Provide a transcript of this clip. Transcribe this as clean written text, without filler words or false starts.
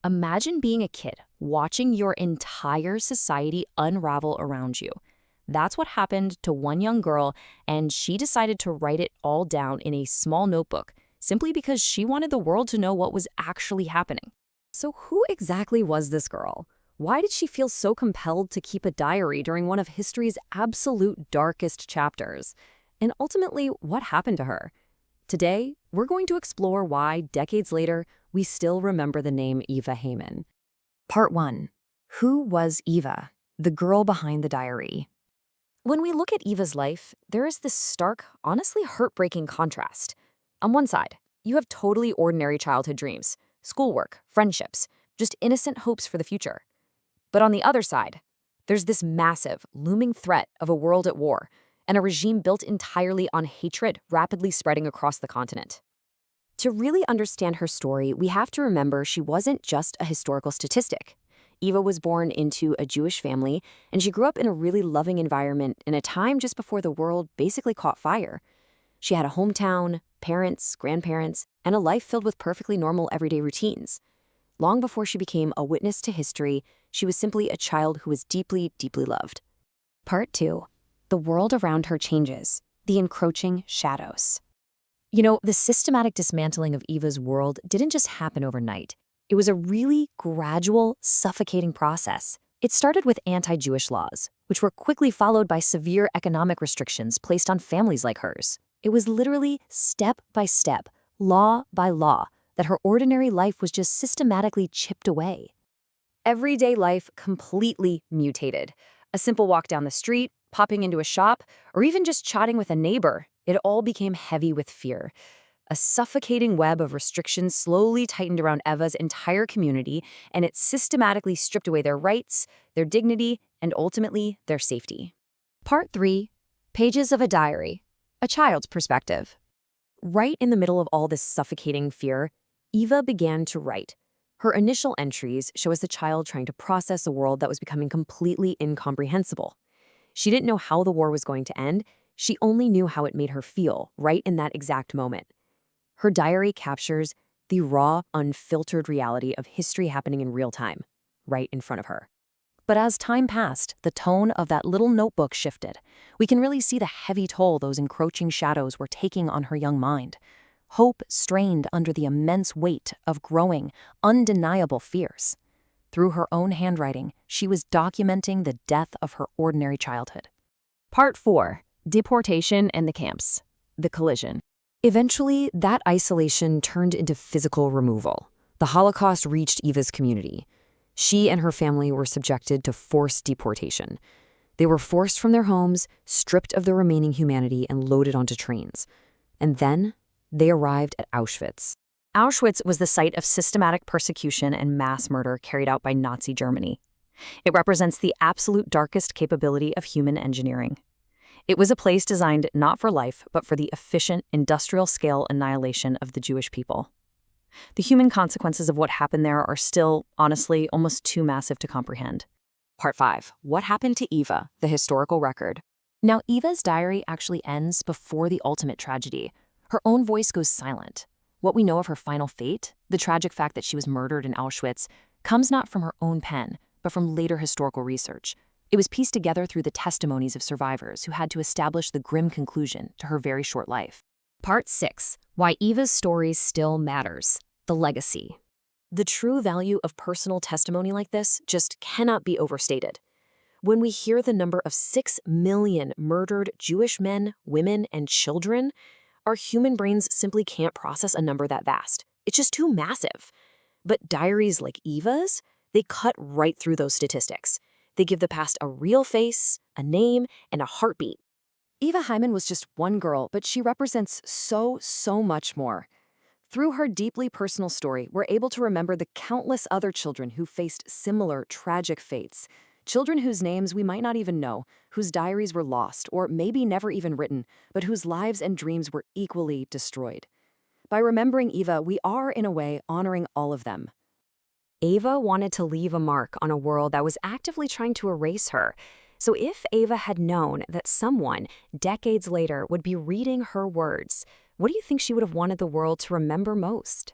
Imagine being a kid, watching your entire society unravel around you. That's what happened to one young girl, and she decided to write it all down in a small notebook, simply because she wanted the world to know what was actually happening. So who exactly was this girl? Why did she feel so compelled to keep a diary during one of history's absolute darkest chapters? And ultimately, what happened to her? Today, we're going to explore why, decades later, we still remember the name Eva Heyman. Part 1. Who was Eva, the girl behind the diary? When we look at Eva's life, there is this stark, honestly heartbreaking contrast. On one side, you have totally ordinary childhood dreams, schoolwork, friendships, just innocent hopes for the future. But on the other side, there's this massive, looming threat of a world at war and a regime built entirely on hatred rapidly spreading across the continent. To really understand her story, we have to remember she wasn't just a historical statistic. Eva was born into a Jewish family, and she grew up in a really loving environment in a time just before the world basically caught fire. She had a hometown, parents, grandparents, and a life filled with perfectly normal everyday routines. Long before she became a witness to history, she was simply a child who was deeply, deeply loved. Part 2. The world around her changes. The encroaching shadows. The systematic dismantling of Eva's world didn't just happen overnight. It was a really gradual, suffocating process. It started with anti-Jewish laws, which were quickly followed by severe economic restrictions placed on families like hers. It was literally step by step, law by law, that her ordinary life was just systematically chipped away. Everyday life completely mutated. A simple walk down the street, popping into a shop, or even just chatting with a neighbor, it all became heavy with fear. A suffocating web of restrictions slowly tightened around Eva's entire community, and it systematically stripped away their rights, their dignity, and ultimately their safety. Part 3. Pages of a diary. A child's perspective. Right in the middle of all this suffocating fear, Eva began to write. Her initial entries show us the child trying to process a world that was becoming completely incomprehensible. She didn't know how the war was going to end. She only knew how it made her feel right in that exact moment. Her diary captures the raw, unfiltered reality of history happening in real time, right in front of her. But as time passed, the tone of that little notebook shifted. We can really see the heavy toll those encroaching shadows were taking on her young mind. Hope strained under the immense weight of growing, undeniable fears. Through her own handwriting, she was documenting the death of her ordinary childhood. Part 4. Deportation and the camps. The collision. Eventually, that isolation turned into physical removal. The Holocaust reached Eva's community. She and her family were subjected to forced deportation. They were forced from their homes, stripped of their remaining humanity, and loaded onto trains. And then, they arrived at Auschwitz. Auschwitz was the site of systematic persecution and mass murder carried out by Nazi Germany. It represents the absolute darkest capability of human engineering. It was a place designed not for life, but for the efficient, industrial-scale annihilation of the Jewish people. The human consequences of what happened there are still, honestly, almost too massive to comprehend. Part 5. What happened to Eva, the historical record? Now, Eva's diary actually ends before the ultimate tragedy. Her own voice goes silent. What we know of her final fate, the tragic fact that she was murdered in Auschwitz, comes not from her own pen, but from later historical research. It was pieced together through the testimonies of survivors who had to establish the grim conclusion to her very short life. Part 6. Why Eva's story still matters. The legacy. The true value of personal testimony like this just cannot be overstated. When we hear the number of 6 million murdered Jewish men, women, and children, our human brains simply can't process a number that vast. It's just too massive. But diaries like Eva's, they cut right through those statistics. They give the past a real face, a name, and a heartbeat. Eva Heyman was just one girl, but she represents so much more. Through her deeply personal story, we're able to remember the countless other children who faced similar tragic fates. Children whose names we might not even know, whose diaries were lost or maybe never even written, but whose lives and dreams were equally destroyed. By remembering Eva, we are, in a way, honoring all of them. Eva wanted to leave a mark on a world that was actively trying to erase her. So if Eva had known that someone, decades later, would be reading her words, what do you think she would have wanted the world to remember most?